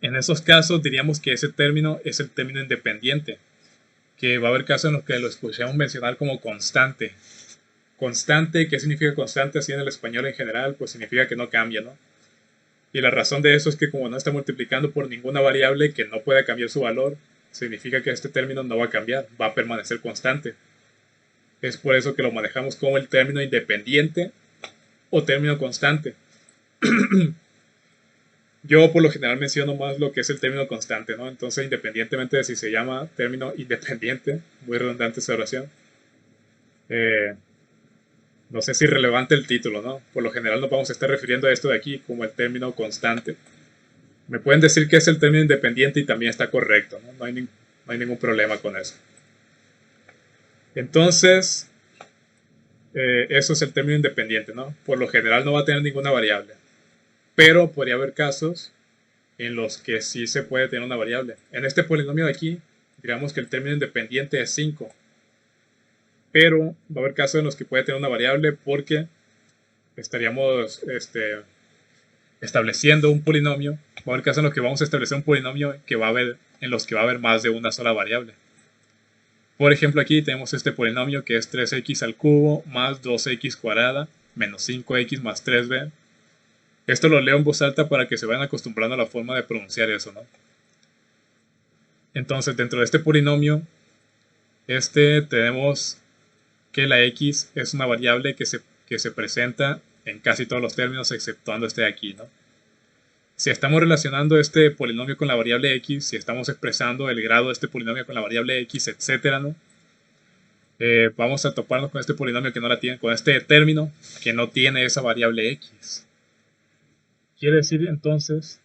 [SPEAKER 1] En esos casos diríamos que ese término es el término independiente, que va a haber casos en los que lo escuchamos mencionar como constante. Constante, ¿qué significa constante así en el español en general? Pues significa que no cambia, ¿no? Y la razón de eso es que como no está multiplicando por ninguna variable que no pueda cambiar su valor, significa que este término no va a cambiar, va a permanecer constante. Es por eso que lo manejamos como el término independiente o término constante. Yo por lo general menciono más lo que es el término constante, ¿no? Entonces, independientemente de si se llama término independiente, muy redundante esa oración, eh, no sé si relevante el título, ¿no? Por lo general nos vamos a estar refiriendo a esto de aquí como el término constante. Me pueden decir que es el término independiente y también está correcto, ¿no? No hay ningún problema con eso. Entonces, eso es el término independiente, ¿no? Por lo general no va a tener ninguna variable. Pero podría haber casos en los que sí se puede tener una variable. En este polinomio de aquí, digamos que el término independiente es 5. Pero va a haber casos en los que puede tener una variable porque estaríamos estableciendo un polinomio. Va a haber casos en los que vamos a establecer un polinomio que va a haber, en los que va a haber más de una sola variable. Por ejemplo, aquí tenemos este polinomio que es 3x al cubo más 2x cuadrada menos 5x más 3b. Esto lo leo en voz alta para que se vayan acostumbrando a la forma de pronunciar eso, ¿no? Entonces, dentro de este polinomio, tenemos que la x es una variable que se presenta en casi todos los términos, exceptuando este de aquí, ¿no? Si estamos relacionando este polinomio con la variable x, si estamos expresando el grado de este polinomio con la variable x, etcétera, ¿no? Vamos a toparnos con este polinomio que no la tiene, con este término que no tiene esa variable x. Quiere decir entonces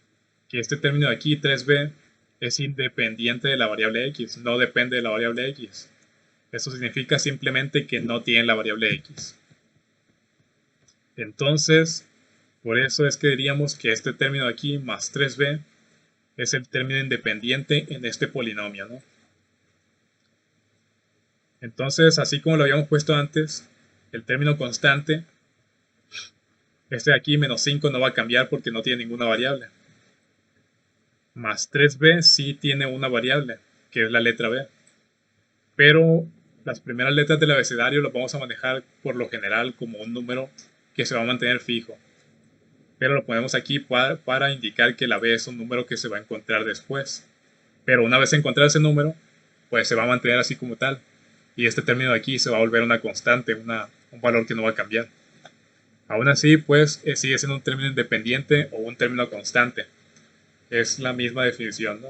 [SPEAKER 1] que este término de aquí, 3b, es independiente de la variable x, no depende de la variable x. Eso significa simplemente que no tiene la variable x. Entonces, por eso es que diríamos que este término de aquí, más 3b, es el término independiente en este polinomio, ¿no? Entonces, así como lo habíamos puesto antes, el término constante, este de aquí, menos 5, no va a cambiar porque no tiene ninguna variable. Más 3b sí tiene una variable, que es la letra b. Pero las primeras letras del abecedario las vamos a manejar por lo general como un número que se va a mantener fijo. Pero lo ponemos aquí para indicar que la b es un número que se va a encontrar después. Pero una vez encontrado ese número, pues se va a mantener así como tal. Y este término de aquí se va a volver una constante, un valor que no va a cambiar. Aún así, pues sigue siendo un término independiente o un término constante. Es la misma definición, ¿no?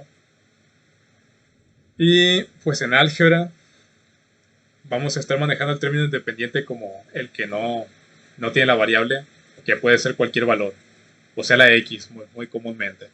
[SPEAKER 1] Y pues en álgebra vamos a estar manejando el término independiente como el que no tiene la variable, que puede ser cualquier valor, o sea la x muy comúnmente.